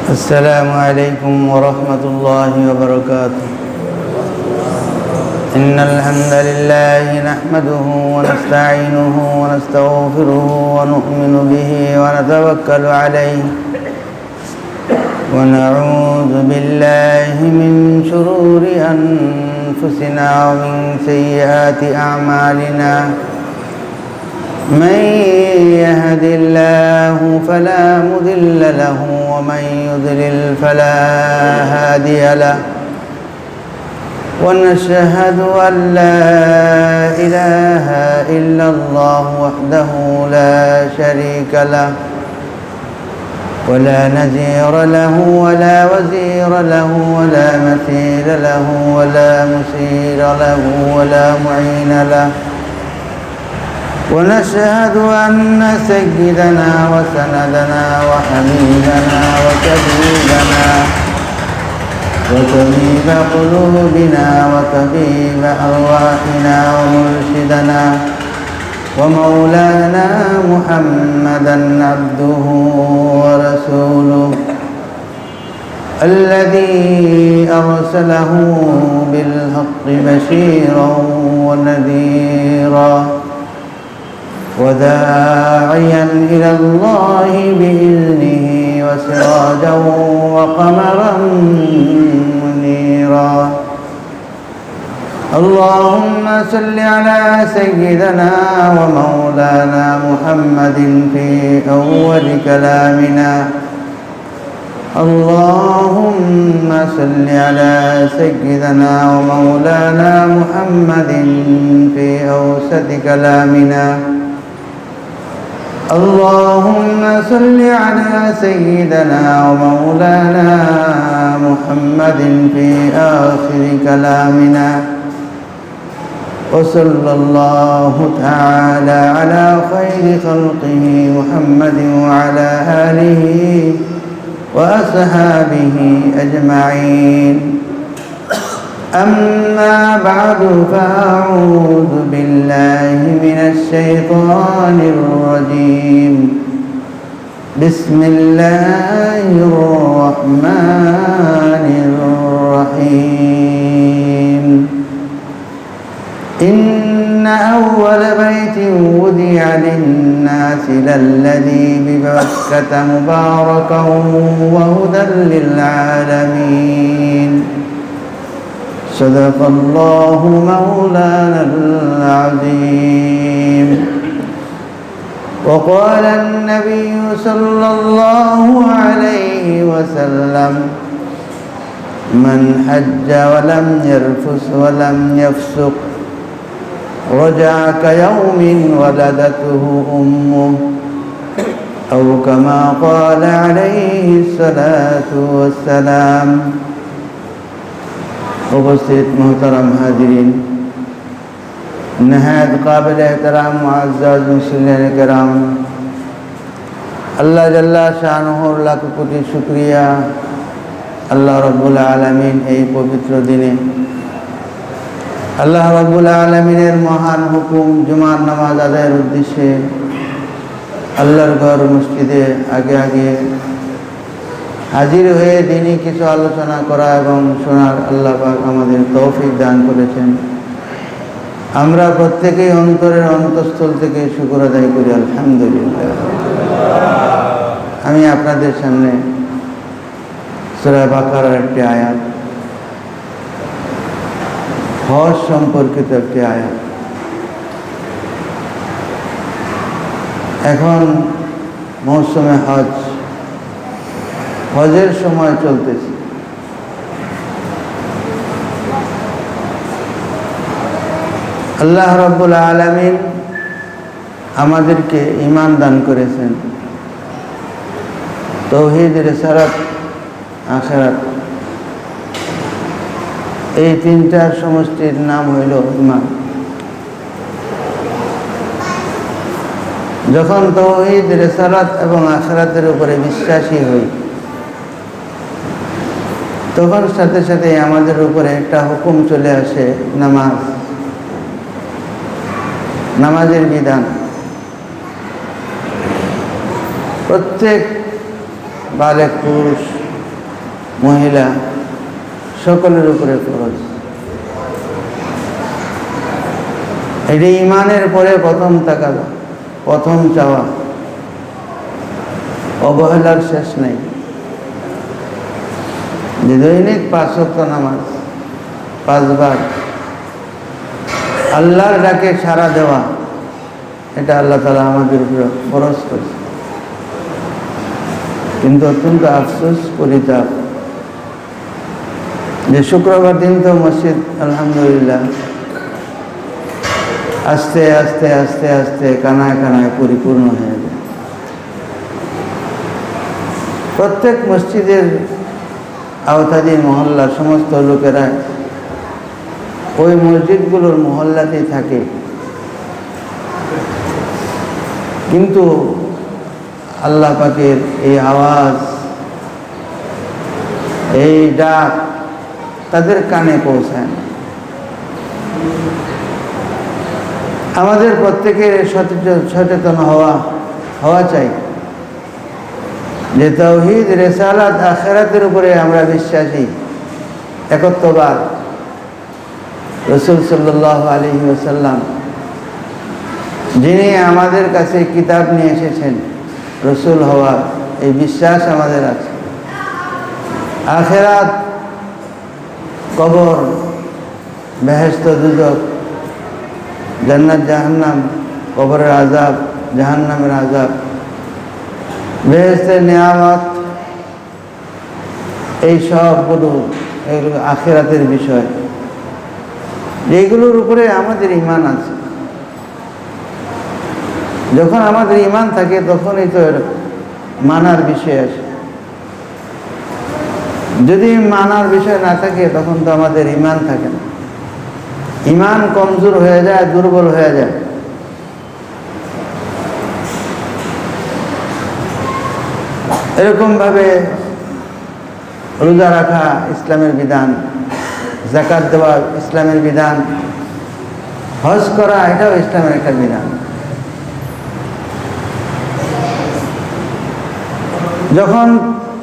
السلام عليكم ورحمة الله وبركاته. إن الحمد لله نحمده ونستعينه ونستغفره ونؤمن به ونتوكل عليه ونعوذ بالله من شرور أنفسنا ومن سيئات أعمالنا. من يهد الله فلا مضل له ومن يضلل فلا هادي له، ونشهد أن لا إله إلا الله وحده لا شريك له ولا نذير له ولا وزير له ولا مثيل له ولا مشير له ولا معين له. ونشهد أن سيدنا وسندنا وحبيبنا وطبيبنا وطبيب قلوبنا وطبيب أرواحنا ومرشدنا ومولانا محمدا عبده ورسوله الذي أرسله بالحق بشيرا ونذيرا وداعيا إلى الله بإذنه وسراجا وقمرا منيرا. اللهم صل على سيدنا ومولانا محمد في أول كلامنا. اللهم صل على سيدنا ومولانا محمد في أوسط كلامنا. اللهم صل على سيدنا ومولانا محمد في آخر كلامنا. وصلى الله تعالى على خير خلقه محمد وعلى آله وأصحابه أجمعين. أما بعد فأعوذ بالله من الشيطان الرجيم. بسم الله الرحمن الرحيم. إن أول بيت وضع للناس للذي ببكة مباركا وهدى للعالمين. صدق الله مولانا العظيم. وقال النبي صلى الله عليه وسلم: من حج ولم يرفث ولم يفسق رجع كيوم ولدته أمه، أو كما قال عليه الصلاة والسلام। उपस्थित मोहतरम हाजिरीन, नहायत काबिल एहतराम मुअज़्ज़ज़ मुसल्लिन किराम, अल्लाह जल्ला शानुहु लाख कोटि शुक्रिया। अल्लाह रब्बुल आलमीन এই পবিত্র দিনে আল্লাহ রব্বুল আলমিনের মহান হুকুম জুমার নামাজ আদায়ের উদ্দেশ্যে আল্লাহর ঘর মসজিদে আগে আগে হাজির হয়ে দিনই কিছু আলোচনা করা এবং শোনার আল্লাহ পাক আমাদের তৌফিক দান করেছেন। আমরা প্রত্যেকেই অন্তরের অন্তঃস্থল থেকে শুকর আদায় করি আলহামদুলিল্লাহ। আমি আপনাদের সামনে সূরা বাকারার একটি আয়াত, হজ সম্পর্কিত একটি আয়াত। এখন মৌসুমে হজের সময় চলতেছে। আল্লাহ রাব্বুল আলামিন আমাদেরকে ঈমান দান করেছেন, তাওহীদ, রিসালাত, আখিরাত, এই তিনটার সমষ্টির নাম হইল ঈমান। যখন তাওহীদ, রিসালাত এবং আখিরাতের উপরে বিশ্বাসী হই, তখন সাথে সাথে আমাদের উপরে একটা হুকুম চলে আসে, নামাজ, নামাজের বিধান। প্রত্যেক বালেক পুরুষ মহিলা সকলের উপরে ফরজ। এটি ইমানের পরে প্রথম তাকাবা, প্রথম চাওয়া, অবহেলার শেষ নেই। যে দৈনিক 5 ওয়াক্ত নামাজ 5 বার আল্লাহর ডাকে সাড়া দেওয়া, এটা আল্লাহ তাআলা আমাদের উপরে ফরজ করেছে। কিন্তু অত্যন্ত আফসোস, পরিতাপ যে শুক্রবার দিন তো মসজিদ আলহামদুলিল্লাহ আস্তে আস্তে আস্তে আস্তে কানায় কানায় পরিপূর্ণ হয়ে যায়। প্রত্যেক মসজিদের আওতাধীন মহল্লার সমস্ত লোকেরা ওই মসজিদগুলোর মহল্লাতেই থাকে, কিন্তু আল্লাহ পাকের এই আওয়াজ, এই ডাক তাদের কানে পৌঁছায় না। আমাদের প্রত্যেকের সচেতন হওয়া চাই যে তাওহীদ, রিসালাত, আখিরাতের উপরে আমরা বিশ্বাসী। একত্ববাদ, রাসূল সাল্লাল্লাহু আলাইহি ওয়াসাল্লাম যিনি আমাদের কাছে কিতাব নিয়ে এসেছেন, রাসূল হওয়ার এই বিশ্বাস আমাদের আছে। আখিরাত, কবর, বেহেশত, দুজক, জান্নাত, জাহান্নাম, কবরের আযাব, জাহান্নামের আযাব, বেহেশতের নিয়ামত, এই সবগুলো এগুলো আখিরাতের বিষয়, এইগুলোর উপরে আমাদের ঈমান আছে। যখন আমাদের ঈমান থাকে তখনই তো মানার বিষয় আসে। যদি মানার বিষয় না থাকে তখন তো আমাদের ঈমান থাকে না। ঈমান কমজোর হয়ে যায়, দুর্বল হয়ে যায়। এরকমভাবে রোজা রাখা ইসলামের বিধান, যাকাত দেওয়া ইসলামের বিধান, হজ করা এটাও ইসলামের একটা বিধান। যখন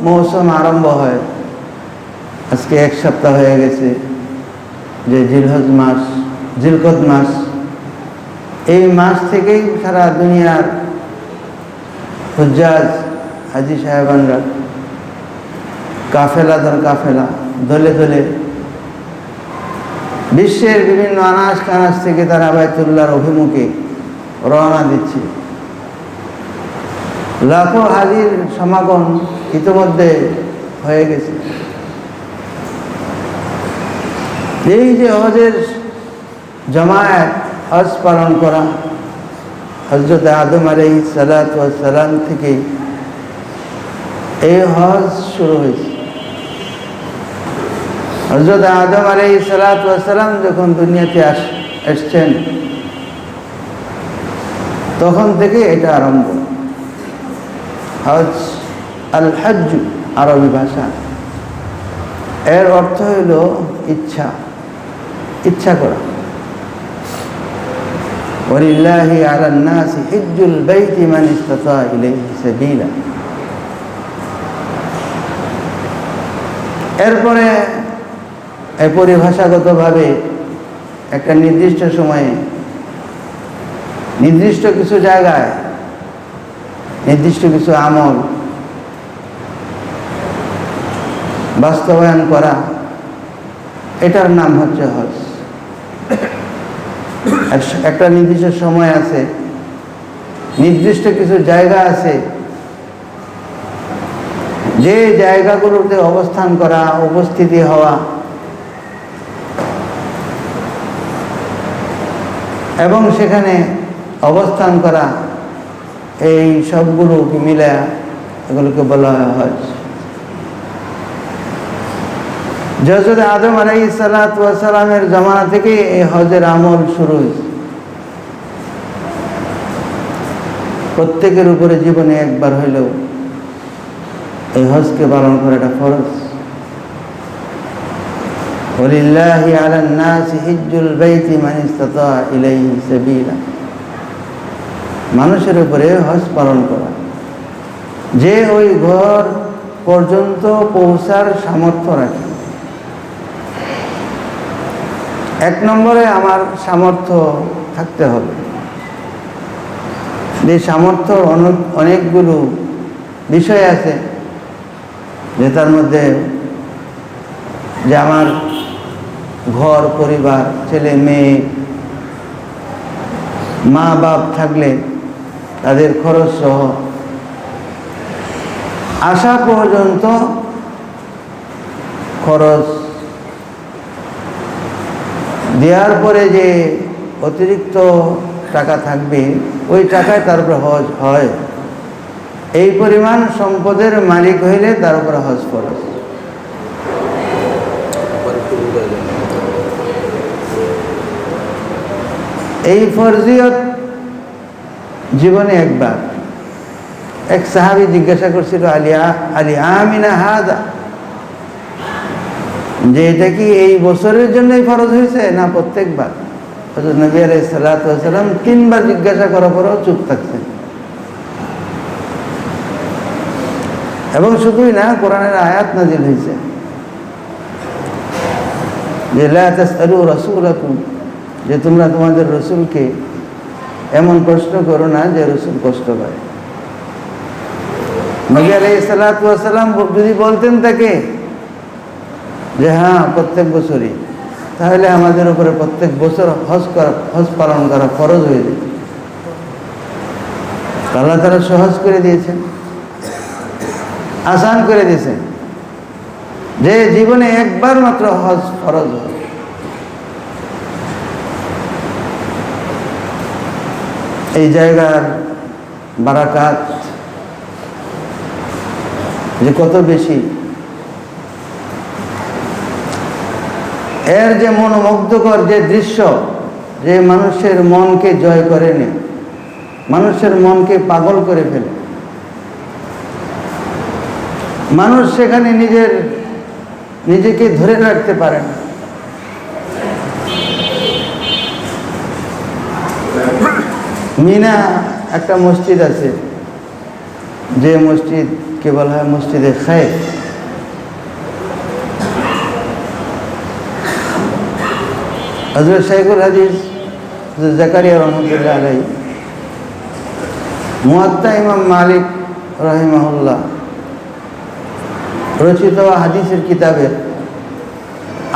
মৌসুম আরম্ভ হয়, আজকে 1 সপ্তাহ হয়ে গেছে যে জিলহজ মাস, জিলকদ মাস, এই মাস থেকেই সারা দুনিয়ার হুজ্জাজ, হাজি সাহেবানরা কাফেলা দর কাফেলা, দলে দলে বিশ্বের বিভিন্ন আনাজ কানাজ থেকে তারা বাইতুল্লাহর অভিমুখে রওনা দিচ্ছে। লাখো হাজির সমাগম ইতিমধ্যে হয়ে গেছে। এই যে হজের জামায়াত, হজ পালন করা, হযরত আদম আলাইহিস সালাতু ওয়াস সালাম থেকে এই হজ শুরু হয়েছে। হযরত আদম আলাইহিস সালাতু ওয়াস সালাম যখন দুনিয়াতে আসছেন তখন থেকে এটা আরম্ভ। হজ, আল হজ্জ আরবি ভাষা, এর অর্থ হইল ইচ্ছা, ইচ্ছা করা। ওয়ালিল্লাহি আলান নাসি হিজ্জুল বাইতি মান ইসতাতা ইলাইহি সাবিলা। এরপরে এই পরিভাষাগতভাবে একটা নির্দিষ্ট সময়ে নির্দিষ্ট কিছু জায়গায় নির্দিষ্ট কিছু আমল বাস্তবায়ন করা, এটার নাম হচ্ছে হজ। একটা নির্দিষ্ট সময় আছে, নির্দিষ্ট কিছু জায়গা আছে, যে জায়গাগুলোতে অবস্থান করা, উপস্থিতি হওয়া এবং সেখানে অবস্থান করা, এই সবগুলোকে মিলে এগুলোকে বলা হয় হজ। হযরত আদম আলাইহিস সালাতু ওয়াস সালামের জামানা থেকে এই হজের আমল শুরু হয়েছে। প্রত্যেকের উপরে জীবনে একবার হইলেও এই হজকে পালন করাটা ফরজ। ওয়ালিল্লাহি আলান নাসি হিজ্জুল বাইতি মান ইসতাতা ইলাইহি সাবিলা। মানুষের উপরে হজ পালন করা, যে ওই ঘর পর্যন্ত পৌঁছার সামর্থ্য রাখি। এক নম্বরে আমার সামর্থ্য থাকতে হবে। যে সামর্থ্য অনেকগুলো বিষয় আছে, যে তার মধ্যে যে আমার ঘর পরিবার, ছেলে মেয়ে, মা বাপ থাকলে তাদের খরচ সহ আসা পর্যন্ত খরচ দেওয়ার পরে যে অতিরিক্ত টাকা থাকবে ওই টাকায় তার উপরে হজ হয়। এই পরিমাণ সম্পদের মালিক হইলে তার উপরে হজ ফরজ। এই ফরজিয়ত জীবনে একবার এক সাহাবী জিজ্ঞাসা করছিল, আলী আমিনা হাদা, যে এটা কি এই বছরের জন্যই ফরজ হয়েছে না প্রত্যেকবার? হযরত নবী আলাইহিস সালাতু ওয়াস সালাম 3 বার জিজ্ঞাসা করার পরেও চুপ থাকছেন। এবং শুধুই না, কোরআনের আয়াত নাজিল হয়েছে যে লা তাসআলু রাসূলাকুম, যে তোমরা তোমাদের রসুলকে এমন প্রশ্ন করো না যে রসুল কষ্ট পায়। নবী আলাইহিস সালাতু ওয়াস সালাম যদি বলতেন তাকে যে হ্যাঁ প্রত্যেক বছরই, তাহলে আমাদের উপরে প্রত্যেক বছর হজ পালন করা ফরজ হয়ে যেত। আল্লাহ তাআলা সহজ করে দিয়েছেন, আসান করে দিয়েছেন, যে জীবনে একবার মাত্র হজ ফরজ হয়। এই জায়গার বারাকাত যে কত বেশি, এর যে মনোমুগ্ধকর যে দৃশ্য, যে মানুষের মনকে জয় করে নেয়, মানুষের মনকে পাগল করে ফেলে। মানুষ সেখানে নিজেকে ধরে রাখতে পারে না। মিনা একটা মসজিদ আছে, যে মসজিদকে বলা হয় মসজিদে খায়েফ। হযরত শাইখুল হাদিস জাকারিয়া রহমতুল্লাহ আলাইহি মুয়াত্তা ইমাম মালিক রাহিমাহুল্লাহ রচিত হাদিসের কিতাবের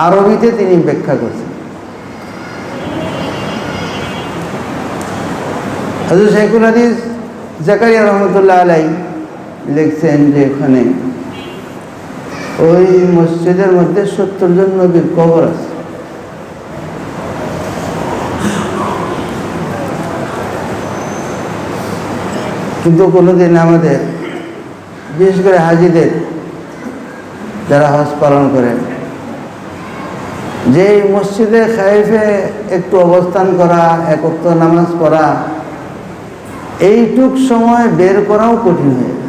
আরবিতে তিনি ব্যাখ্যা করছেন। হযরত শাইখুল হাদিস জাকারিয়া রহমতুল্লাহ আলাইহি লিখছেন যে এখানে ওই মসজিদের মধ্যে 70 জন নবীর কবর আছে। কিন্তু কোনোদিন আমাদের, বিশেষ করে হাজিদের যারা হজ পালন করেন, যে মসজিদে খায়েফে একটু অবস্থান করা, এক ওয়াক্ত নামাজ পড়া, এইটুক সময় বের করাও কঠিন হয়ে যায়।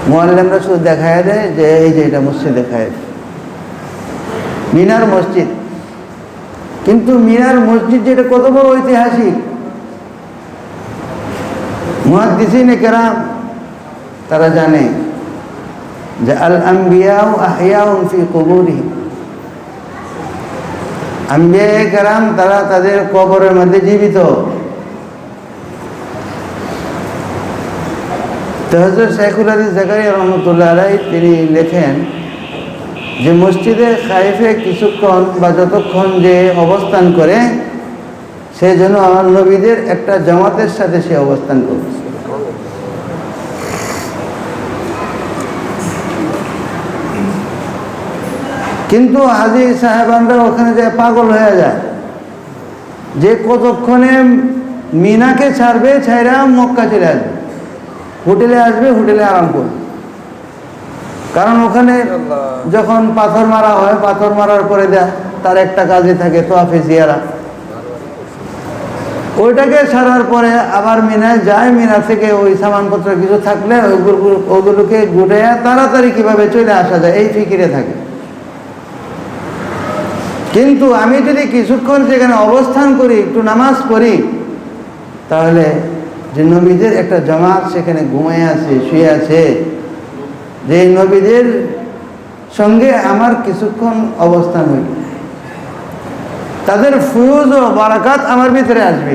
মুআল্লিমরা শুধু দেখায় দেয় যে এই যে এটা মসজিদে খায়েফ, মিনার মসজিদ। কিন্তু মিনার মসজিদ যেটা কত বড় ঐতিহাসিক, মুহাদ্দিসিনে কেরাম তারা জানে যে আল আম্বিয়াউ আহইয়াউন ফি কুবুরিহিম, আম্বিয়া কেরাম তারা তাদের কবরের মধ্যে জীবিত। তো হযরত শাইখুল হাদিস জাকারিয়া রহমতুল্লাহ আলাইহি তিনি লেখেন যে মসজিদে খায়েফে কিছুক্ষণ বা যতক্ষণ যে অবস্থান করে, সে যেন আমার নবীদের একটা জামাতের সাথে সে অবস্থান করবে। কিন্তু হাজী সাহেবানরা ওখানে যায় পাগল হয়ে যায় যে কতক্ষণে মিনাকে ছাড়বে, ছাইরা মক্কা চলে আসবে, হোটেলে আসবে, হোটেলে আরাম করবে। কারণ ওখানে যখন পাথর মারা হয়, পাথর মারার পরে তার একটা কাজে থাকে তোয়াফে জিয়ারা, ওইটাকে ছাড়ার পরে আবার মিনায় যায়। মিনা থেকে ওই সামানপত্র কিছু থাকলে ওগুলোকে গুটাইয়া তাড়াতাড়ি কিভাবে চলে আসা যায় এই ফিকিরে থাকে। কিন্তু আমি যদি কিছুক্ষণ সেখানে অবস্থান করি, একটু নামাজ পড়ি, তাহলে যে নবীদের একটা জামাত সেখানে ঘুমিয়ে আছে, শুয়ে আছে, যে এই নবীদের সঙ্গে আমার কিছুক্ষণ অবস্থান হইল, তাদের ফয়জ ও বারাকাত আমার ভিতরে আসবে।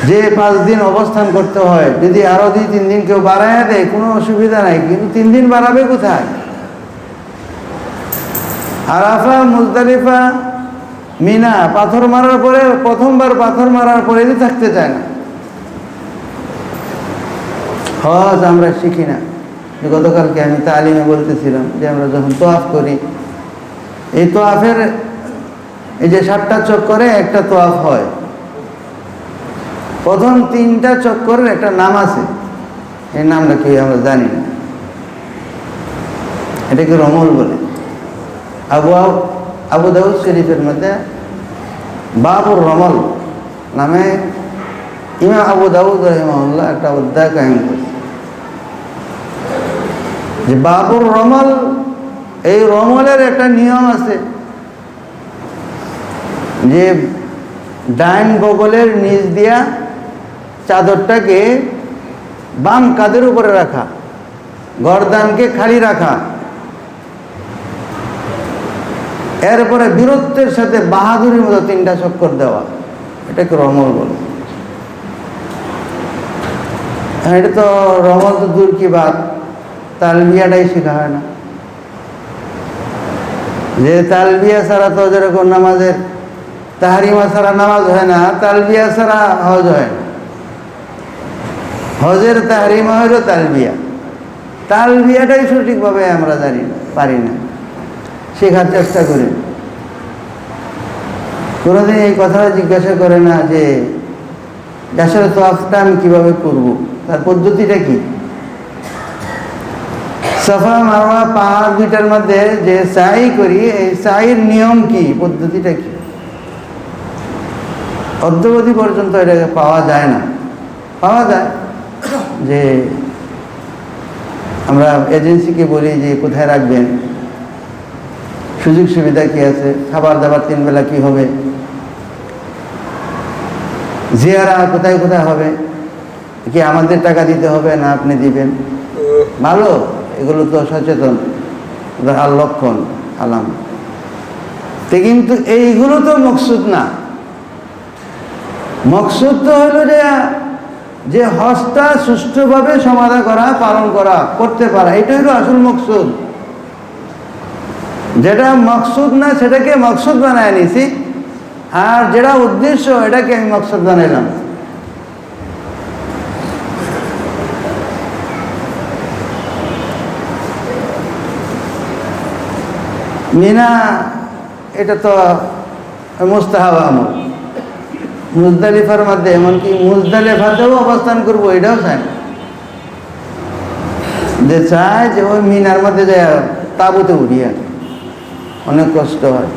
যে 5 দিন অবস্থান করতে হয়, যদি আরো 2-3 দিন কেউ বাড়ায় দেয় কোনো অসুবিধা নাই, কিন্তু 3 দিন বাড়াবে কোথায়? আরাফা, মুজদালিফা, মিনা পাথর মারার পরে, প্রথমবার পাথর মারার পরে থাকতে চায় না। হজ আমরা শিখি না। গতকালকে আমি তালিমে বলতেছিলাম যে আমরা যখন তোয়াফ করি, এই তোয়াফের এই যে 7টা চক্করে একটা তোয়াফ হয়, প্রথম 3টা চক্করের একটা নাম আছে, এই নামটা কি আমরা জানি না, এটাকে রমল বলে। আবু দাউদ শরীফের মধ্যে বাবুর রমল নামে ইমাম আবু দাউদ রাহিমাহুল্লাহ একটা অধ্যায় কায়েম করেছে যে বাবুর রমল। এই রমলের একটা নিয়ম আছে যে ডাইন বগলের নিচ দিয়া চাদরটাকে বাম কাঁধের উপরে রাখা, গর্দানকে খালি রাখা, এরপরে বীরত্বের সাথে বাহাদুরির মতো 3টা চক্কর দেওয়া, এটাকে রমল বলে। এটা তো রমল তো দূর কি বাত, তালবিয়াটাই শেখা হয় না। যে তালবিয়া ছাড়া তো যেরকম নামাজের তাহরিমা ছাড়া নামাজ হয় না, তালবিয়া ছাড়া হজ হয় না। হজের তাহরিমা হইল তালবিয়া, তালবিয়াটাই সঠিকভাবে আমরা জানি না, পারি না, শেখার চেষ্টা করি। কোনোদিন এই কথাটা জিজ্ঞাসা করে না যে আসলে তোয়াফটা আমি কীভাবে করব, তার পদ্ধতিটা কি। সাফা মারওয়া পাহাড় 2টার মধ্যে যে সাই করি, এই সাইয়ের নিয়ম কি, পদ্ধতিটা কি, অদ্যাবধি পর্যন্ত এটাকে পাওয়া যায় না। পাওয়া যায় যে আমরা এজেন্সিকে বলি যে কোথায় রাখবেন, সুযোগ সুবিধা কি আছে, খাবার দাবার 3 বেলা কি হবে, জিয়ারা কোথায় কোথায় হবে, কি আমাদের টাকা দিতে হবে না আপনি দিবেন, ভালো, এগুলো তো সচেতন আর লক্ষণ আলাম। কিন্তু এইগুলো তো মকসুদ না। মকসুদ তো হলো যে হজটা সুষ্ঠুভাবে সমাধা করা, পালন করা, করতে পারা, এটাই হলো আসল মকসুদ। যেটা মকসুদ না সেটাকে মকসুদ বানায় নিছি, আর যেটা উদ্দেশ্য এটাকে আমি মকসুদ বানাইলাম। মিনা এটা তো মুস্তাহাব আমল। মুজদালিফার মধ্যে, এমনকি মুজদালিফাতেও অবস্থান করবো এটাও চাই না, যে চায় যে ওই মিনার মধ্যে যায় তাঁবুতে উঠিয়া, অনেক কষ্ট হয়।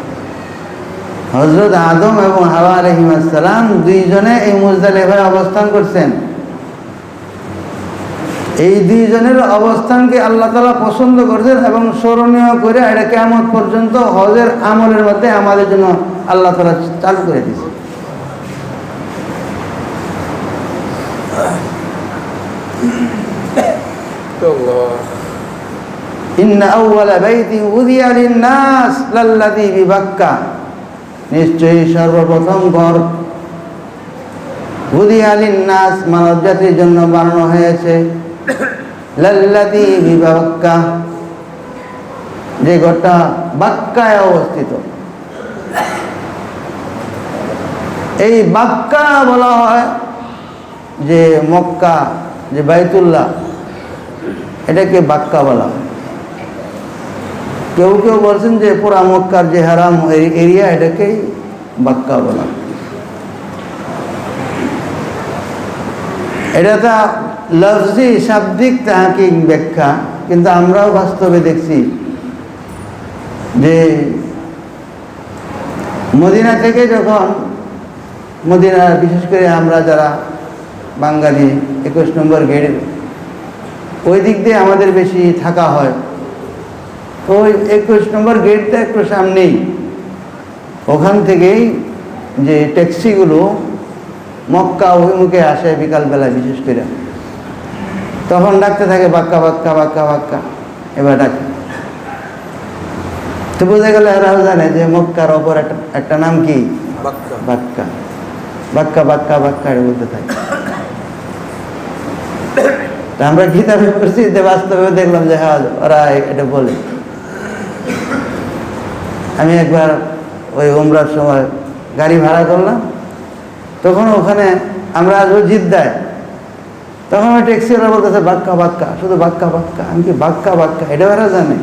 হযরত আদম এবং হাওয়া আলাইহিস সালাম 2 জনে এই মুজদালিফায় অবস্থান করছেন। এই 2 জনের অবস্থানকে আল্লাহ তাআলা পছন্দ করছেন এবং স্মরণীয় করে এটা কিয়ামত পর্যন্ত হজের আমলের মধ্যে আমাদের জন্য আল্লাহ তাআলা চালু করে দিয়েছে। ইন্না আউওয়ালা বাইতিন উযিয়া লিন-নাস লাল্লাযী বিবাক্কা, নিশ্চয়ই সর্বপ্রথম ঘর উযিয়া লিন-নাস মানব জাতির জন্য বানানো হয়েছে, লাল্লাযী বিবাক্কা, যে ঘরটা বাক্কায় অবস্থিত। এই বাক্কা বলা হয় যে মক্কা, যে বাইতুল্লাহ, এটাকে বাক্কা বলা হয়। কেউ কেউ বলছেন যে পুরা মক্কার যে হারাম এরিয়া এটাকেই বাক্কা বলা। এটা তা লফজি শাব্দিক তাহাকিক ব্যাখ্যা, কিন্তু আমরাও বাস্তবে দেখছি যে মদিনা থেকে যখন, মদিনা বিশেষ করে আমরা যারা বাঙালি 21 নম্বর গেটের ওই দিক দিয়ে আমাদের বেশি থাকা হয়, ওই 21 নম্বর গেটটা একটু সামনেই, ওখান থেকেই যে ট্যাক্সিগুলো মক্কা অভিমুখে আসে বিকালবেলা বিশেষ করে, তখন ডাকতে থাকে বাক্কা বাক্কা বাক্কা বাক্কা, এবার ডাকে। তো বোঝা গেল এরাও জানে যে মক্কার অপর একটা নাম কি বাক্কা বাক্কা বাক্কা বাক্কা বলতে থাকে। তা আমরা কিতাবে পড়ছি, বাস্তবে দেখলাম যে হ্যাঁ ওরা এটা বলে। আমি একবার ওই উমরার সময় গাড়ি ভাড়া করলাম, তখন ওখানে আমরা আসবো জিদ্দায়, তখন ওই ট্যাক্সিওয়ালা বলতেছে বাক্কা বাক্কা, শুধু বাক্কা বাক্কা। আমি কি বাক্কা বাক্কা, এটা ওরা জানে।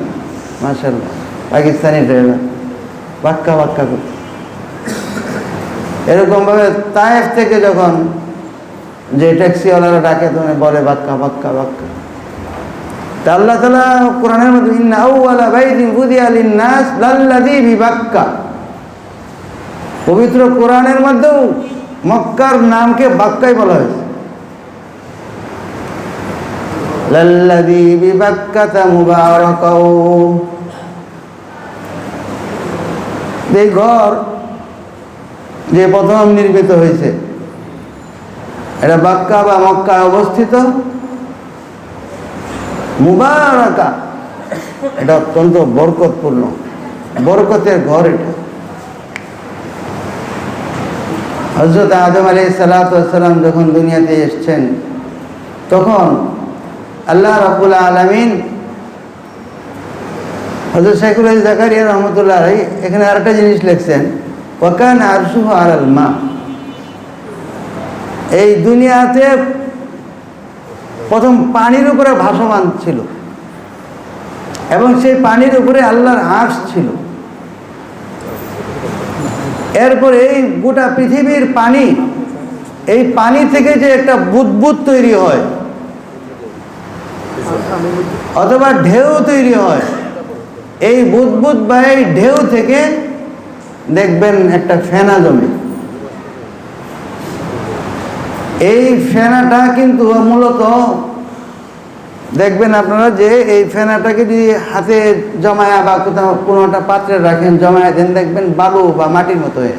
মাশাআল্লাহ, পাকিস্তানি ড্রাইভার বাক্কা বাক্কা করতে। এরকমভাবে তায়েফ থেকে যখন যে ট্যাক্সিওয়ালারা ডাকে তখন বলে বাক্কা বাক্কা বাক্কা। তা আল্লাহ তাআলা কোরআনের মধ্যে ইন্না আউওয়ালা বাইতিন বুদিয়া লিন-নাস লাল্লাযী বিবাক্কা, পবিত্র কোরআনের মধ্যেও মক্কার নামকে বাক্কাই বলা হয়েছে। লাল্লাযী বিবাক্কাতা মুবারাকাও, এই ঘর যে প্রথম নির্মিত হয়েছে এটা বাক্কা বা মক্কায় অবস্থিত। মুবারাকা, এটা অত্যন্ত বরকতপূর্ণ, বরকতের ঘর এটা। হযরত আদম আলাইহিস সালাতু ওয়াস সালাম যখন দুনিয়াতে এসেছেন, তখন আল্লাহ রাব্বুল আলামিন হযরত শাইখুল হাদিস জাকারিয়া রাহমাতুল্লাহ আলাইহি এখানে আরেকটা জিনিস লিখছেন, ওয়া কানা আরশুহু আলাল মা। এই দুনিয়াতে প্রথম পানির উপরে ভাসমান ছিল, এবং সেই পানির উপরে আল্লাহর আরশ ছিল। এরপরে এই গোটা পৃথিবীর পানি, এই পানি থেকে যে একটা বুদবুদ তৈরি হয় অথবা ঢেউ তৈরি হয়, এই বুদবুদ বা এই ঢেউ থেকে দেখবেন একটা ফেনা জমে। এই ফেনাটা কিন্তু মূলত দেখবেন আপনারা যে এই ফেনাটাকে যদি হাতে জমায়া বা কোথাও কোনো একটা পাত্রে রাখেন, জমায়া দেন, দেখবেন বালু বা মাটির মতো হয়ে।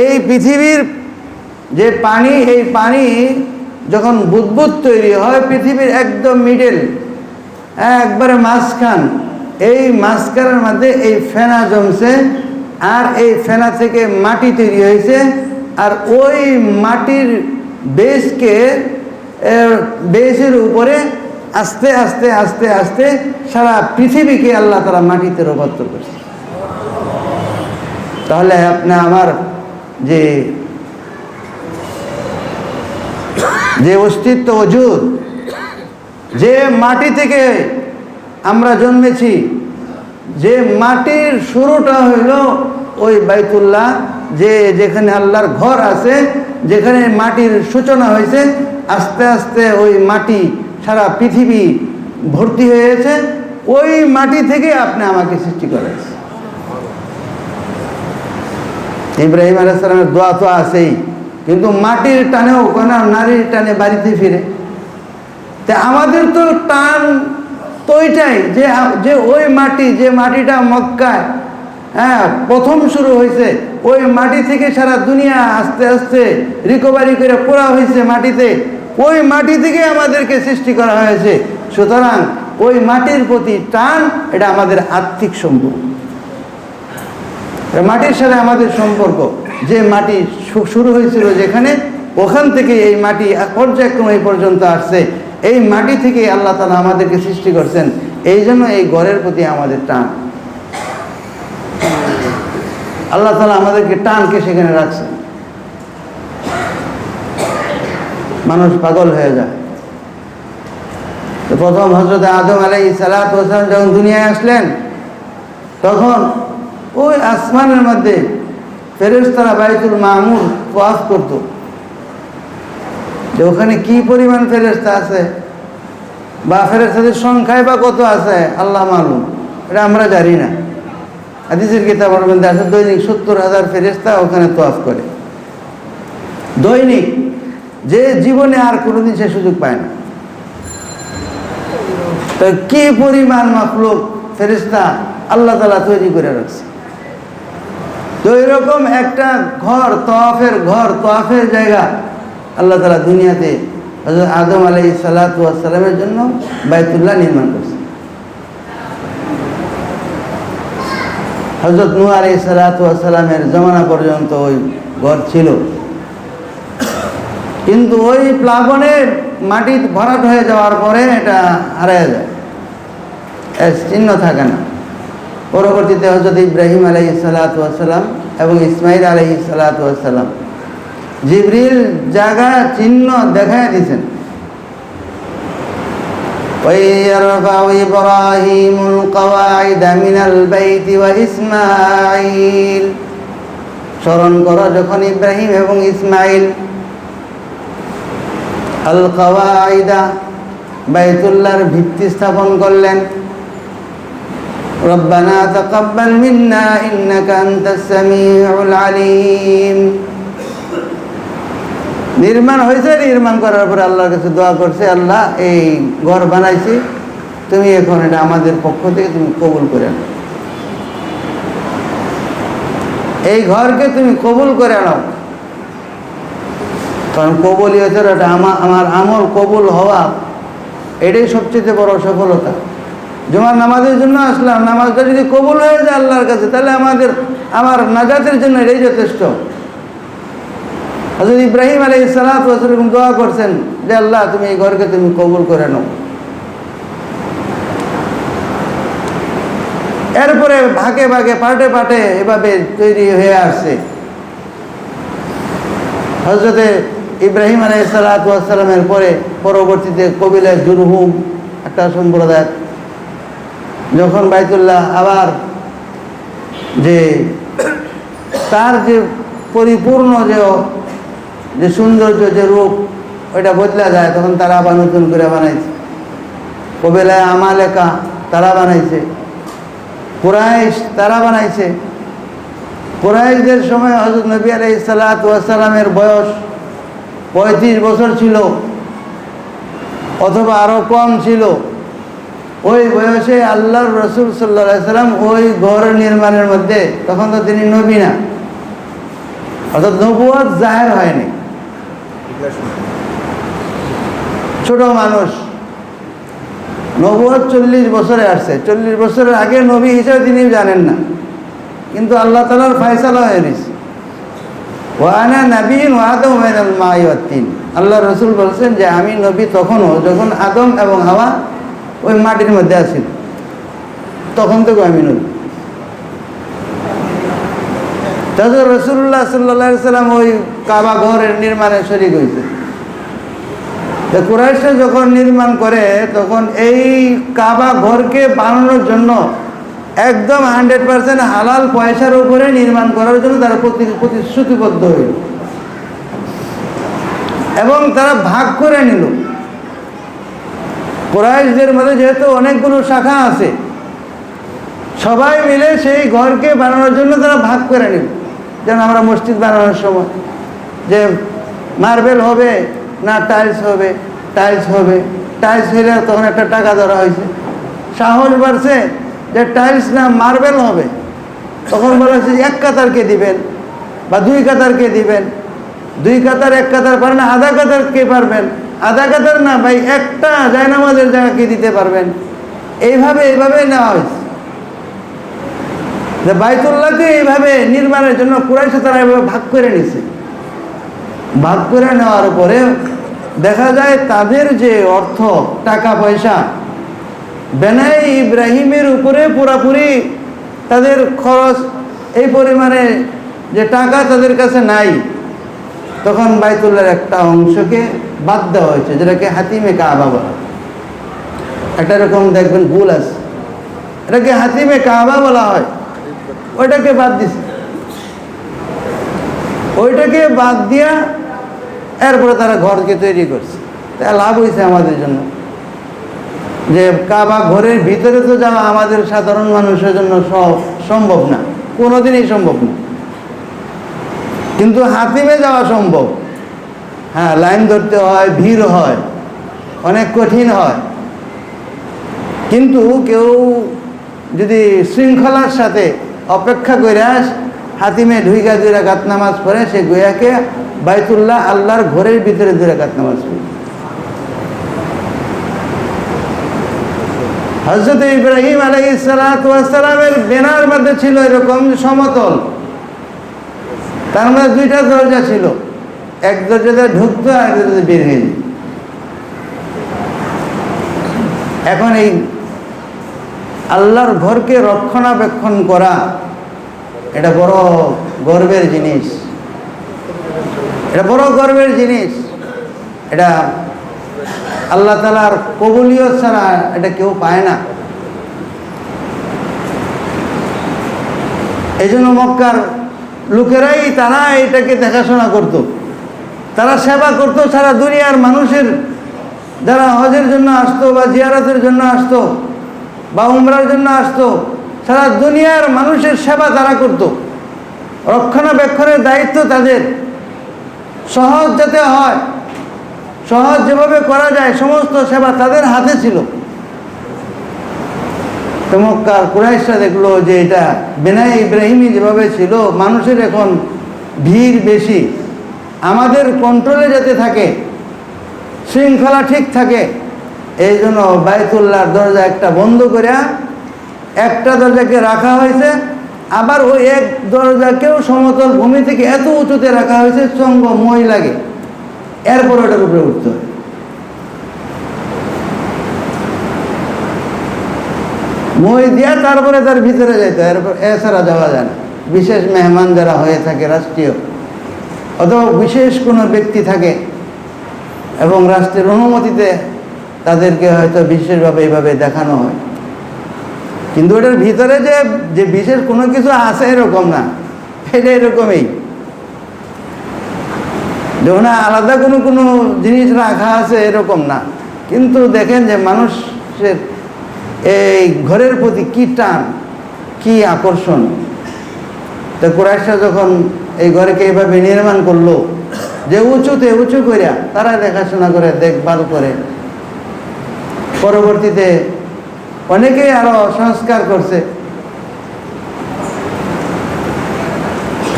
এই পৃথিবীর যে পানি, এই পানি যখন বুদবুদ তৈরি হয় পৃথিবীর একদম মিডল, একবারে মাঝখান, এই মাঝখানের মধ্যে এই ফেনা জমছে, আর এই ফেনা থেকে মাটি তৈরি হয়েছে। আর ওই মাটির বেসের উপরে আস্তে আস্তে আস্তে আস্তে সারা পৃথিবীকে আল্লাহ তাআলা মাটিতে রূপান্তর করছে। তাহলে আপনি আমার যে অস্তিত্ব ওজুদ, যে মাটি থেকে আমরা জন্মেছি, যে মাটির শুরুটা হইল ওই বাইতুল্লাহ, যেখানে আল্লাহর ঘর আছে, যেখানে মাটির সূচনা হয়েছে, আস্তে আস্তে ওই মাটি সারা পৃথিবী ভর্তি হয়েছে। ওই মাটি থেকে আপনি আমাকে সৃষ্টি করেছেন। ইব্রাহিম আলাইহিস সালামের দোয়া তো আছেই, কিন্তু মাটির টানেও কোনো নারীর টানে বাড়িতে ফিরে। তা আমাদের তো টান তো ওইটাই, যে ওই মাটি, যে মাটিটা মক্কায় প্রথম শুরু হয়েছে, ওই মাটি থেকে সারা দুনিয়া আস্তে আস্তে রিকভারি করে পড়া হয়েছে মাটিতে। ওই মাটি থেকে আমাদেরকে সৃষ্টি করা হয়েছে। সুতরাং ওই মাটির প্রতি টান, এটা আমাদের আত্মিক সম্পর্ক, মাটির সাথে আমাদের সম্পর্ক। যে মাটি শুরু হয়েছিল যেখানে, ওখান থেকে এই মাটি পর্যায়ক্রমে এই পর্যন্ত আসছে। এই মাটি থেকে আল্লাহ তাআলা আমাদেরকে সৃষ্টি করছেন, এই জন্য এই ঘরের প্রতি আমাদের টান। আল্লাহ তাআলা আমাদেরকে টানকে সেখানে রাখছেন। মানুষ পাগল হয়ে যায়। তো প্রথম হযরত আদম আলাইহিস সালাতু ওয়াস সালাম যখন দুনিয়ায় আসলেন, তখন ওই আসমানের মধ্যে ফেরেশতারা বাইতুল মামুর ওয়াজ করত, যে ওখানে কি পরিমাণ ফেরেশতা আছে বা ফেরেশতাদের সংখ্যায় বা কত আছে আল্লাহ মালুম, এটা আমরা জানি না। হাদিসের কিতাবের মধ্যে আছে দৈনিক ৭০,০০০ ফেরেশতা ওখানে তওয়াফ করে, দৈনিক, যে জীবনে আর কোনোদিন সে সুযোগ পায় না। তো কি পরিমাণ মাখলুক ফেরেশতা আল্লাহ তাআলা তৈরি করে রাখছে। তো এরকম একটা ঘর, তওয়াফের জায়গা আল্লাহ তাআলা দুনিয়াতে হযরত আদম আলাইহিস সালাতু ওয়াস সালামের জন্য বাইতুল্লাহ নির্মাণ করছে। হযরত নূহ আলাইহিস সালাতু ওয়াস সালামের জামানা পর্যন্ত ওই ঘর ছিল, কিন্তু ওই প্লাবনে মাটি ভরাট হয়ে যাওয়ার পরে এটা হারিয়ে যায়, এর চিহ্ন থাকে না। পরবর্তীতে হযরত ইব্রাহিম আলাইহিস সালাতু ওয়াস সালাম এবং ইসমাইল আলাইহিস সালাতু ওয়াস সালাম জিবরিল জায়গা চিহ্ন দেখায় দিয়েছেন। وَيَرْفَعُ إِبْرَاهِيمُ الْقَوَاعِدَ مِنَ الْبَيْتِ وَإِسْمَاعِيلُ, স্মরণ করো যখন ইব্রাহিম এবং ইসমাইল আল কাওয়াইদা বাইতুল্লাহর ভিত্তি স্থাপন করলেন। রব্বানা তাকাব্বাল মিন্না ইন্নাকা আনতাস সামিউল আলিম। নির্মাণ হয়েছে, নির্মাণ করার পরে আল্লাহর কাছে দোয়া করছে, আল্লাহ এই ঘর বানাইছি, তুমি এখন এটা আমাদের পক্ষ থেকে তুমি কবুল করে নাও, এই ঘরকে তুমি কবুল করে নাও। কারণ কবুলিয়তের এটা আমার আমল কবুল হওয়া, এটাই সবচেয়ে বড় সফলতা। জুমার নামাজের জন্য আসলাম, নামাজটা যদি কবুল হয়ে যায় আল্লাহর কাছে, তাহলে আমার নাজাতের জন্য এটাই যথেষ্ট। হযরত ইব্রাহিম আলাইহিস সালাতু ওয়াস সালাম দোয়া করছেন যে আল্লাহ তুমি এই ঘরকে তুমি কবুল করে নাও। এরপরে ভাগে ভাগে পার্টে পার্টে এভাবে তৈরি হয়ে আসছে। হযরতে ইব্রাহিম আলাইহিস সালাতু ওয়াস সালামের পরে পরবর্তীতে কবিলা জুরহুম একটা সম্প্রদায় যখন বাইতুল্লাহ আবার যে তার যে পরিপূর্ণ যে সৌন্দর্য, যে রূপ ওইটা বদলা যায়, তখন তারা আবার নতুন করে বানাইছে। কবিলায় আমালেকা তারা বানাইছে, কুরাইশ তারা বানাইছে। কুরাইশদের সময় হযরত নবী আলাইহিস সালাতু ওয়াস সালামের বয়স 35 বছর ছিল অথবা আরো কম ছিল। ওই বয়সে আল্লাহর রাসূল সাল্লাল্লাহু আলাইহি সাল্লাম ওই ঘর নির্মাণের মধ্যে, তখন তো তিনি নবী না, অর্থাৎ নবুয়ত জাহের হয়নি, ছোট মানুষ। নবুয়ত 40 বছরে আসছে, 40 বছরের আগে নবী হিসেবে তিনি জানেন না, কিন্তু আল্লাহ তাআলার ফয়সালা হয়ে গেছে। ওয়া আনা নাবিয়্যুন ওয়া আদম মিনাল মা'i ওয়াত তিন। আল্লাহ রাসূল বলছেন যে আমি নবী তখনও যখন আদম এবং হাওয়া ওই মাটির মধ্যে আছিল, তখন থেকে আমি নবী। তাদের রাসূলুল্লাহ সাল্লাল্লাহু আলাইহি সাল্লাম ওই কাবা ঘরের নির্মাণে শরীক হয়েছে। কুরাইশরা যখন নির্মাণ করে তখন এই কাবা ঘরকে বানানোর জন্য একদম 100% হালাল পয়সার উপরে নির্মাণ করার জন্য তারা প্রতিশ্রুতিবদ্ধ হইল এবং তারা ভাগ করে নিল। কুরাইশদের মধ্যে যেহেতু অনেকগুলো শাখা আছে, সবাই মিলে সেই ঘরকে বানানোর জন্য তারা ভাগ করে নিল। যেমন আমরা মসজিদ বানানোর সময় যে মার্বেল হবে না টাইলস হবে, টাইলস হবে, টাইলস হলে তখন একটা টাকা ধরা হয়েছে। সাহস বাড়ছে যে টাইলস না মার্বেল হবে, তখন বলা হয়েছে এক কাতারকে দিবেন বা 2 কাতারকে দিবেন। 2 কাতার 1 কাতার পারেন না, আধা কাতার কে পারবেন, আধা কাতার না ভাই একটা জায়নামাজের জায়গাকে দিতে পারবেন। এইভাবে নেওয়া হয়েছে যে বাইতুল্লাহকে এইভাবে নির্মাণের জন্য কুরাইশ তারা এভাবে ভাগ করে নিছে। ভাগ করে নেওয়ার পরে দেখা যায় তাদের যে অর্থ টাকা পয়সা বেনাই ইব্রাহিমের উপরে পুরাপুরি তাদের খরচ, এই পরিমাণে যে টাকা তাদের কাছে নাই। তখন বাইতুল্লাহর একটা অংশকে বাদ দেওয়া হয়েছে, যেটাকে হাতিমে কাবা বলা। একটা রকম দেখবেন ভুল আছে, এটাকে হাতিমে কাবা বলা হয়, ওইটাকে বাদ দিছে। ওইটাকে বাদ দিয়া এরপরে তারা ঘরকে তৈরি করছে। তা লাভ হয়েছে আমাদের জন্য যে কাবা ঘরের ভিতরে তো যাওয়া আমাদের সাধারণ মানুষের জন্য সম্ভব না, কোনোদিনই সম্ভব না, কিন্তু হাতিমে যাওয়া সম্ভব। হ্যাঁ, লাইন ধরতে হয়, ভিড় হয়, অনেক কঠিন হয়, কিন্তু কেউ যদি শৃঙ্খলার সাথে অপেক্ষা করে হাতিমে ঢুইকা 2 রাকাত নামাজ পড়ে, সে গোয়াকে বাইতুল্লাহ আল্লাহর ঘরের ভিতরে 2 রাকাত নামাজ পড়ে। হযরত ইব্রাহিম আলাইহিস সালাতু ওয়াস সালামের বেনার মধ্যে ছিল এরকম সমতল, তার মধ্যে 2টা দরজা ছিল, এক দরজাতে ঢুকতো আর এক দরজাতে বের হয়ে যেত। এখন এই আল্লাহর ঘরকে রক্ষণাবেক্ষণ করা এটা বড় গর্বের জিনিস, এটা বড় গর্বের জিনিস। এটা আল্লাহ তাআলার কবুলিয়ত ছাড়া এটা কেউ পায় না। এই জন্য মক্কার লোকেরাই তারা এটাকে দেখাশোনা করত, তারা সেবা করত। সারা দুনিয়ার মানুষের যারা হজের জন্য আসতো বা জিয়ারতের জন্য আসতো বা উমরার জন্য আসতো, সারা দুনিয়ার মানুষের সেবা তারা করত। রক্ষণাবেক্ষণের দায়িত্ব তাদের, সহজ যাতে হয়, সহজ যেভাবে করা যায় সমস্ত সেবা তাদের হাতে ছিল। তো মক্কার কুরাইশরা দেখলো যে এটা বেনায়ে ইব্রাহিমী যেভাবে ছিল, মানুষের এখন ভিড় বেশি, আমাদের কন্ট্রোলে যাতে থাকে, শৃঙ্খলা ঠিক থাকে, এই জন্য বাইতুল্লাহর দরজা একটা বন্ধ করে একটা দরজাকে রাখা হয়েছে, আবার ওই এক দরজাকেও সমতল ভূমি থেকে এত উঁচুতে রাখা হয়েছে চঙ্গ মই লাগে, এরপর ওটার উপরে উঠতে হয়। মই দিয়া তারপরে তার ভিতরে যাইতে, এরপর এছাড়া যাওয়া যায় না। বিশেষ মেহমান যারা হয়ে থাকে রাষ্ট্রীয় অথবা বিশেষ কোনো ব্যক্তি থাকে এবং রাষ্ট্রের অনুমতিতে তাদেরকে হয়তো বিশেষভাবে এইভাবে দেখানো হয়, কিন্তু ওটার ভিতরে যে বিশেষ কোনো কিছু আছে এরকম না, এটা এরকমই। যখন আলাদা কোনো জিনিস রাখা আছে এরকম না, কিন্তু দেখেন যে মানুষের এই ঘরের প্রতি কি টান, কি আকর্ষণ। তো কুরাইশরা যখন এই ঘরকে এইভাবে নির্মাণ করলো যে উঁচু করিয়া, তারা দেখাশোনা করে, দেখভাল করে, পরবর্তীতে অনেকেই আরো সংস্কার করছে।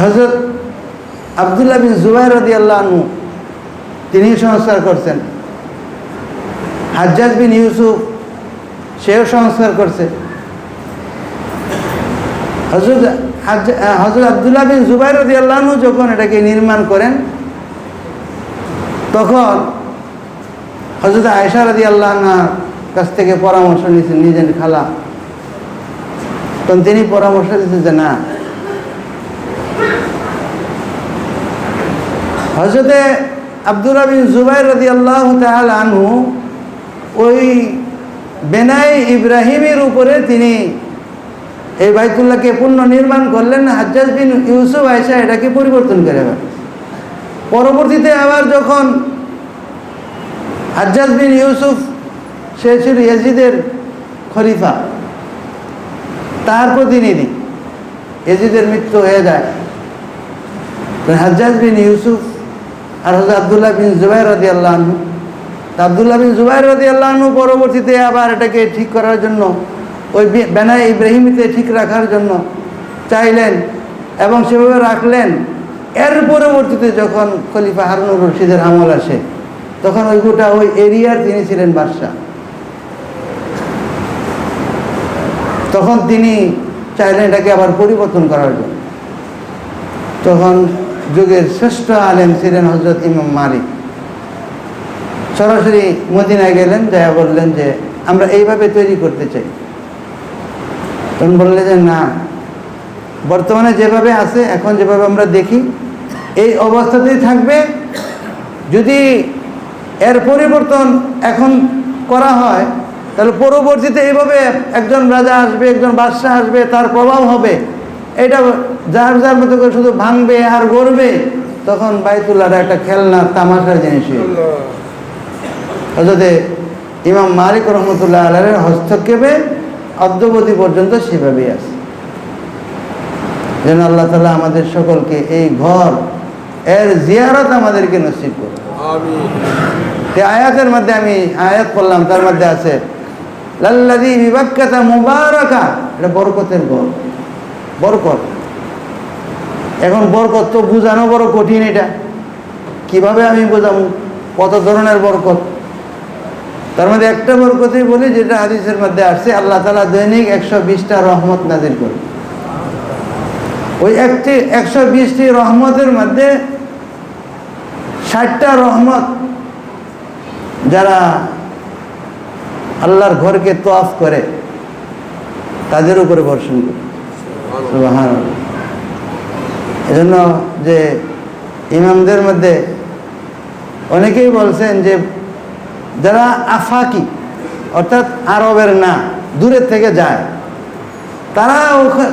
হযরত আব্দুল্লাহ বিন জুবাইর রাদিয়াল্লাহু আনহু তিনি সংস্কার করছেন, হাজ্জাজ বিন ইউসুফ সেও সংস্কার করছে। হযরত আব্দুল্লাহ বিন জুবাইর রাদিয়াল্লাহু আনহু যখন এটাকে নির্মাণ করেন, তখন হযরত আয়েশা রাদিয়াল্লাহু আনহার কাছ থেকে পরামর্শ নিয়েছেন, নিজের খালা। তখন তিনি পরামর্শ দিচ্ছেন যে না, হযরতে আব্দুল্লাহ বিন জুবাইর রাদিয়াল্লাহু তাআলা আনহু ওই বেনায়ে ইব্রাহিমের উপরে তিনি এই বাইতুল্লাহকে পুনর্নির্মাণ করলেন। হাজ্জাজ বিন ইউসুফ আয়েশা এটাকে পরিবর্তন করে দেন। পরবর্তীতে আবার যখন হাজ্জাজ বিন ইউসুফ, সে ছিল ইয়াজিদের খলিফা, তার প্রতিনিধি, ইয়াজিদের মৃত্যু হয়ে যায়। হাজ্জাজ বিন ইউসুফ আর হযরত আব্দুল্লাহ বিন জুবাইর রাদিয়াল্লাহু আনহু, আব্দুল্লাহ বিন জুবাইর রাদিয়াল্লাহু আনহু পরবর্তীতে আবার এটাকে ঠিক করার জন্য, ওই বেনায়ে ইব্রাহিমীতে ঠিক রাখার জন্য চাইলেন এবং সেভাবে রাখলেন। এর পরবর্তীতে যখন খলিফা হারুনুর রশিদের আমল আসে, তখন ওই গোটা ওই এরিয়ার তিনি ছিলেন বাদশাহ। তখন তিনি চাইলেন এটাকে আবার পরিবর্তন করার জন্য। তখন যুগের শ্রেষ্ঠ আলেম ছিলেন হযরত ইমাম মালিক, সরাসরি মদিনায় গেলেন, যা বললেন যে আমরা এইভাবে তৈরি করতে চাই। তখন বললেন যে না, বর্তমানে যেভাবে আছে, এখন যেভাবে আমরা দেখি এই অবস্থাতেই থাকবে। যদি এর পরিবর্তন এখন করা হয়, তাহলে পরবর্তীতে এইভাবে একজন রাজা আসবে, একজন বাদশাহ আসবে, তার প্রভাব হবে, এটা যার যার মতো করে শুধু ভাঙবে আর গড়বে, তখন বাইতুল্লাহটা একটা খেলনা তামাশার জিনিস। হযরত ইমাম মালিক রহমতুল্লাহ আলাইহির হস্তক্ষেপে অদ্যাবধি পর্যন্ত সেভাবেই আছে। যেন আল্লাহ তাআলা আমাদের সকলকে এই ঘর এর জিয়ারত আমাদেরকে নসিব করুন, আমিন। আয়াতের মধ্যে আমি আয়াত পড়লাম, তার মধ্যে আছে লাল্লাযী বিবাক্কাতা মুবারাকা, এটা বরকতের ঘর, বরকত। এখন বরকত তো বোঝানো বড় কঠিন। এটা কিভাবে আমি বোঝাবো? কত ধরনের বরকত। তার মধ্যে একটা বরকতই বলি, যেটা হাদিসের মধ্যে আসছে, আল্লাহ তাআলা দৈনিক 120টা রহমত নাজিল করে। ওই 120টি রহমতের মধ্যে 60টা রহমত যারা আল্লাহর ঘরকে তওয়াফ করে তাদের উপরে বর্ষণ করে। সুবহানাল্লাহ। এজন্য যে ইমামদের মধ্যে অনেকেই বলছেন যে যারা আফাকি, অর্থাৎ আরবের না, দূরের থেকে যায়, তারা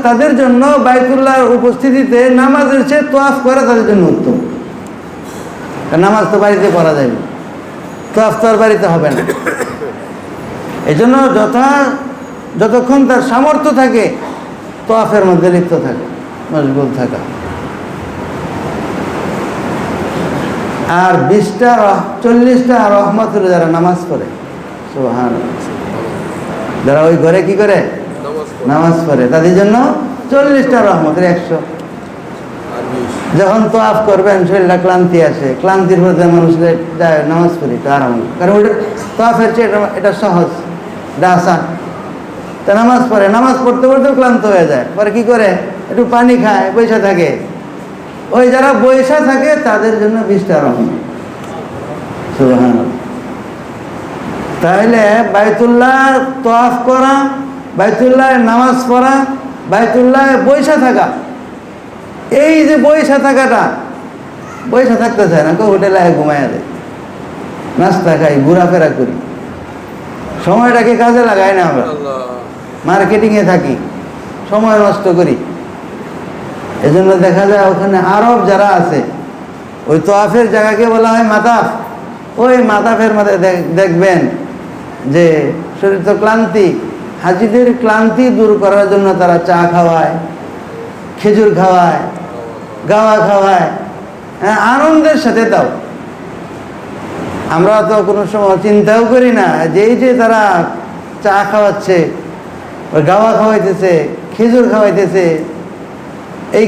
তাদের জন্য বাইতুল্লাহর উপস্থিতিতে নামাজের চেয়ে তওয়াফ করা তাদের জন্য উত্তম। নামাজ তো বাড়িতে পড়া যাবে, তওয়াফ তো আর বাড়িতে হবে না। এই জন্য যতক্ষণ তার সামর্থ্য থাকে তওয়াফের মধ্যে লিপ্ত থাকে, মশগুল থাকা। আর 40টা রহমত হলো যারা নামাজ পড়ে। সুবহানাল্লাহ। যারা ওই ঘরে কি করে? নামাজ পড়ে, তাদের জন্য 40টা রহমতের 100। যখন তওয়াফ করবেন শরীরটা ক্লান্তি আসে, ক্লান্তির মধ্যে মানুষ যায় নামাজ পড়ি, তো আরাম, কারণ ওইটা তওয়াফের চেয়ে এটা সহজ, এটা আসান। তা নামাজ পড়ে, নামাজ পড়তে পড়তেও ক্লান্ত হয়ে যায়, পরে কি করে? একটু পানি খায়, বসে থাকে। ওই যারা বসে থাকে তাদের জন্য 20টা রহমত। সুবহানাল্লাহ। তাহলে বাইতুল্লাহ তওয়াফ করা, বাইতুল্লাহ নামাজ পড়া, বাইতুল্লাহ বসে থাকা, এই যে বসে থাকাটা, বসে থাকতে চায় না, হোটেলে ঘুমাইয়া দেয়, নাস্তা খাই, ঘোরাফেরা করি, সময়টাকে কাজে লাগাই না। আমরা মার্কেটিংয়ে থাকি, সময় নষ্ট করি। এজন্য দেখা যায় ওখানে আরব যারা আছে, ওই তওয়াফের জায়গাকে বলা হয় মাতাফ। ওই মাতাফের মধ্যে দেখবেন যে শরীর তো ক্লান্তি, হাজিদের ক্লান্তি দূর করার জন্য তারা চা খাওয়ায়, খেজুর খাওয়ায়, গাওয়া খাওয়ায়, হ্যাঁ, আনন্দের সাথে দাও। আমরা তো কোনো সময় চিন্তাও করি না যে এই যে তারা চা খাওয়াচ্ছে, গাওয়া খাওয়াইতেছে, খেজুর খাওয়াইতেছে, এই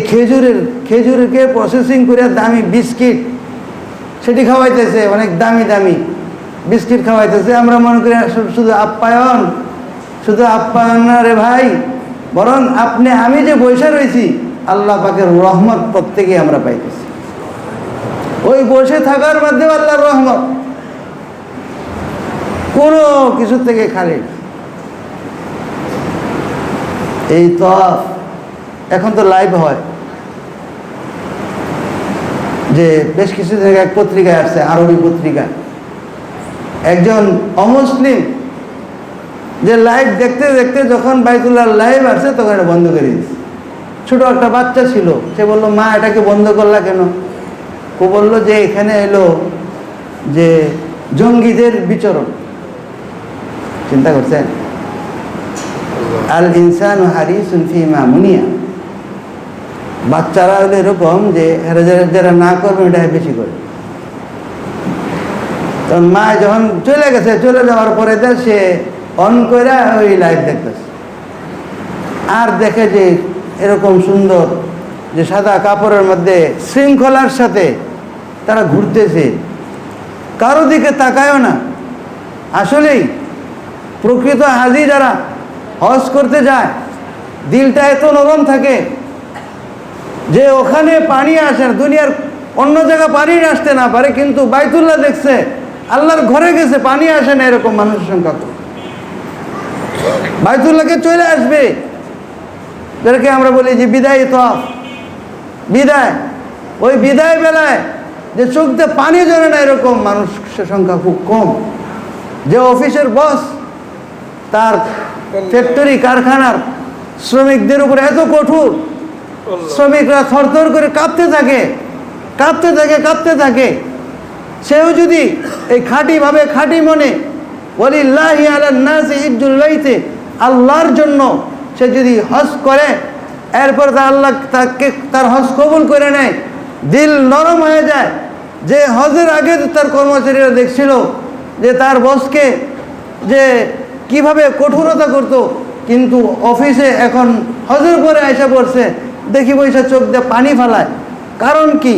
খেজুরকে প্রসেসিং করে দামি বিস্কিট সেটি খাওয়াইতেছে, অনেক দামি দামি বিস্কিট খাওয়াইতেছে। আমরা মনে করি শুধু আপ্যায়ন, শুধু আপ্যায়ন না রে ভাই, বরং আমি যে বসে রয়েছি, আল্লাহ পাকের রহমত প্রত্যেকেই আমরা পাইতেছি। ওই বসে থাকার মধ্যে আল্লাহর রহমত কোনো কিছু থেকে খালি। এই তওয়াফ এখন তো লাইভ হয়, যে বেশ কিছুদিন আগে এক পত্রিকায় আসছে, আরবি পত্রিকা, একজন অমুসলিম যে লাইভ দেখতে দেখতে যখন বাইতুল্লাহ লাইভ আসছে তখন এটা বন্ধ করে দিয়েছে। ছোট একটা বাচ্চা ছিল, সে বলল, মা এটাকে বন্ধ করলা কেন? ও বলল যে এখানে এলো যে জঙ্গিদের বিচরণ। চিন্তা করছেন? আল ইনসানু হারিসুন ফিমা মুনিয়া। বাচ্চারা হলো এরকম যে যারা না করবে এটা বেশি করে। তখন মা যখন চলে গেছে, চলে যাওয়ার পরে সে অন করে ওই লাইভ দেখতেছে, আর দেখে যে এরকম সুন্দর যে সাদা কাপড়ের মধ্যে শৃঙ্খলার সাথে তারা ঘুরতেছে, কারো দিকে তাকায়ও না। আসলেই প্রকৃত হাজি যারা হজ করতে যায়, দিলটা এত নরম থাকে যে ওখানে পানি আসে, দুনিয়ার অন্য জায়গা পানি আসতে না পারে, কিন্তু বাইতুল্লাহ দেখছে, আল্লাহর ঘরে গেছে, পানি আসে না, এরকম মানুষের সংখ্যা বাইতুল্লাহকে চলে আসবে। যাদেরকে আমরা বলি যে বিদায় তওয়াফ, বিদায়, ওই বিদায় বেলায় যে চোখ দিয়ে পানি ঝরে না, এরকম মানুষের সংখ্যা খুব কম। যে অফিসের বস, তার ফ্যাক্টরি কারখানার শ্রমিকদের উপরে এত কঠোর, শ্রমিকরা থরথর করে কাঁপতে থাকে, সেও যদি এই খাঁটিভাবে, খাঁটি মনে, ওয়ালিল্লাহি আলান নাসি হিজ্জুল বাইতি, আল্লাহর জন্য সে যদি হজ করে, এরপর আল্লাহ তার হজ কবুল করে নেয়, দিল নরম হয়ে যায়। যে হজের আগে তার কর্মচারীরা দেখছিল যে তার বসকে যে কিভাবে কঠোরতা করত, কিন্তু অফিসে এখন হজের পরে আইসা পড়ছে দেখি বৈশা চোখ দিয়ে পানি ফেলায়। কারণ কি?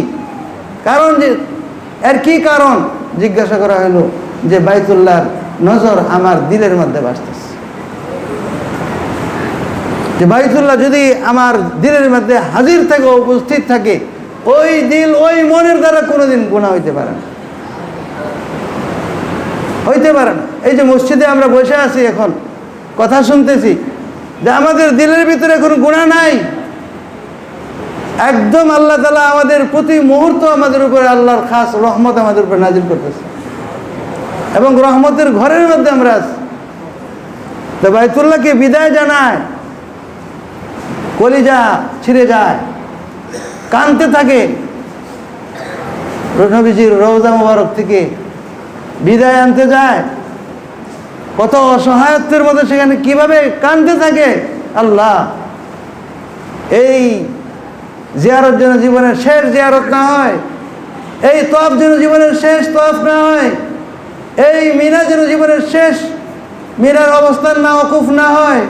কারণ যে এর কি কারণ জিজ্ঞাসা করা হলো যে বাইতুল্লাহর নজর আমার দিলের মধ্যে বাসতেছে, যে বাইতুল্লাহ যদি আমার দিলের মধ্যে হাজির থাকে, উপস্থিত থাকে, ওই দিল ওই মনের দ্বারা কোনোদিন গুনাহ হইতে পারে না, হইতে পারে না। এই যে মসজিদে আমরা বসে আছি, এখন কথা শুনতেছি, যে আমাদের দিলের ভিতরে কোনো গুনাহ নাই, একদম আল্লাহ তাআলা আমাদের প্রতি মুহূর্ত আমাদের উপরে আল্লাহর খাস রহমত আমাদের উপরে নাজিল করতেছে, এবং রহমতের ঘরের মধ্যে আমরা আছি। তো বাইতুল্লাহকে বিদায় জানায়, কলিজা ছিঁড়ে যায়, কাঁদতে থাকে। নবীজির রওজা মুবারক থেকে বিদায় আনতে যায়, কত অসহায়ত্বের মধ্যে সেখানে কিভাবে কাঁদতে থাকে। আল্লাহ, এই জিয়ারত যেন জীবনের শেষ জিয়ারত না হয়, এই তওয়াফ যেন জীবনের শেষ তওয়াফ না হয়, এই মিনা যেন জীবনের শেষ মিনার অবস্থান না, ওকুফ না হয়,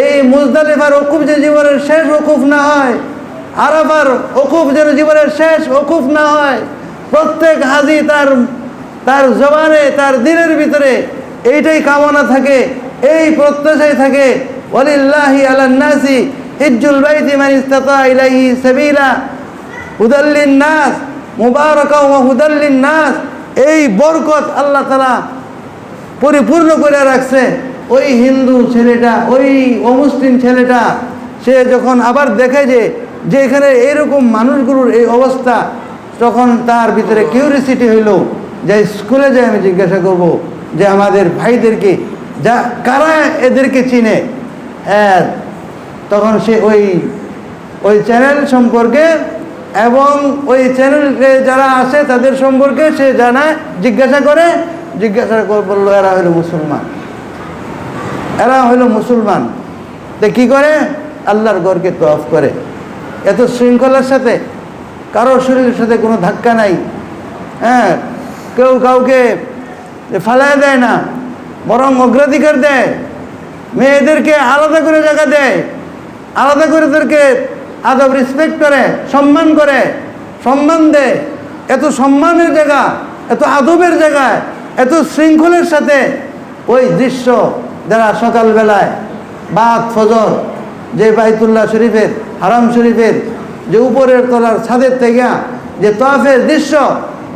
এই মুজদালিফার ওকুফ যেন জীবনের শেষ ওকুফ না হয়, আরাফার ওকুফ যেন জীবনের শেষ ওকুফ না হয়। প্রত্যেক হাজি তার জবানে, তার দিলের ভিতরে এইটাই কামনা থাকে, এই প্রত্যাশাই থাকে। ওয়ালিল্লাহি আলান নাসি হিজ্জুল বাইতি মান ইসতাতা ইলাইহি সাবিলা হুদাল্লিন নাস মুবারাকা ওয়া হুদাল্লিন নাস। এই বরকত আল্লাহ তাআলা পরিপূর্ণ করে রাখছে। ওই হিন্দু ছেলেটা, ওই অমুসলিম ছেলেটা, সে যখন আবার দেখে যে এখানে এইরকম মানুষগুলোর এই অবস্থা, তখন তার ভিতরে কিউরিসিটি হইল যে স্কুলে যাই আমি জিজ্ঞাসা করব যে আমাদের ভাইদেরকে যা কারা এদেরকে চিনে। হ্যাঁ, তখন সে ওই চ্যানেল সম্পর্কে এবং ওই চ্যানেলে যারা আসে তাদের সম্পর্কে সে জানায়, জিজ্ঞাসা করে বললো এরা হইল মুসলমান, এরা হইল মুসলমান। তো কী করে? আল্লাহর ঘরকে তওয়াফ করে, এত শৃঙ্খলার সাথে, কারো শরীরের সাথে কোনো ধাক্কা নাই। হ্যাঁ, কেউ কাউকে ফালায় দেয় না, বরং অগ্রাধিকার দেয়, মেয়েদেরকে আলাদা করে জায়গা দেয়, আলাদা করে তাদেরকে আদব রেসপেক্ট করে, সম্মান দেয়। এত সম্মানের জায়গা, এত আদবের জায়গায়, এত শৃঙ্খলের সাথে ওই দৃশ্য যারা সকালবেলায় বাদ ফজর যে বাইতুল্লাহ শরীফের, হারাম শরীফের যে উপরের তলার ছাদের থেকে যে তওয়াফের দৃশ্য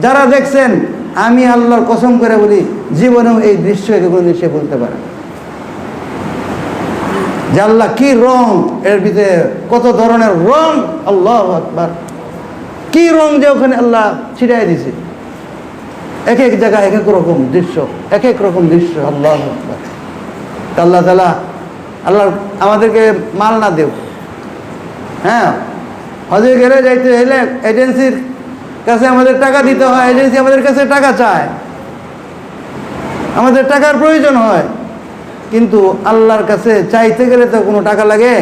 যারা দেখছেন, আমি আল্লাহর কসম করে বলি জীবনেও এই দৃশ্যকে কোনোদিন সে বলতে পারে না যে আল্লাহ কি রং, এর ভিতরে কত ধরনের রং, আল্লাহু আকবার, কি রং যে ওখানে আল্লাহ ছিটাই দিছে। এক এক জায়গায় এক এক রকম দৃশ্য, এক এক রকম দৃশ্য। আল্লাহু আকবার। আল্লাহ তাআলা আল্লাহ আমাদেরকে মাল না দেও। হ্যাঁ, হজে গেলে যাইতে হলে এজেন্সির কাছে আমাদের টাকা দিতে হয়, এজেন্সি আমাদের কাছে টাকা চায়, আমাদের টাকার প্রয়োজন হয়, কিন্তু আল্লাহর কাছে চাইতে গেলে তো কোনো টাকা লাগে?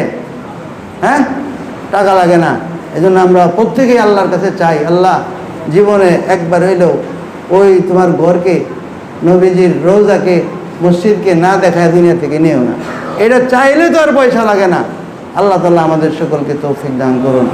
হ্যাঁ, টাকা লাগে না। এই জন্য আমরা প্রত্যেকেই আল্লাহর কাছে চাই, আল্লাহ জীবনে একবার হইলেও ওই তোমার ঘরকে, নবীজির রওজাকে, মসজিদকে না দেখায় দুনিয়া থেকে নিও না। এটা চাইলে তো আর পয়সা লাগে না। আল্লাহ তাআলা আমাদের সকলকে তৌফিক দান করুন।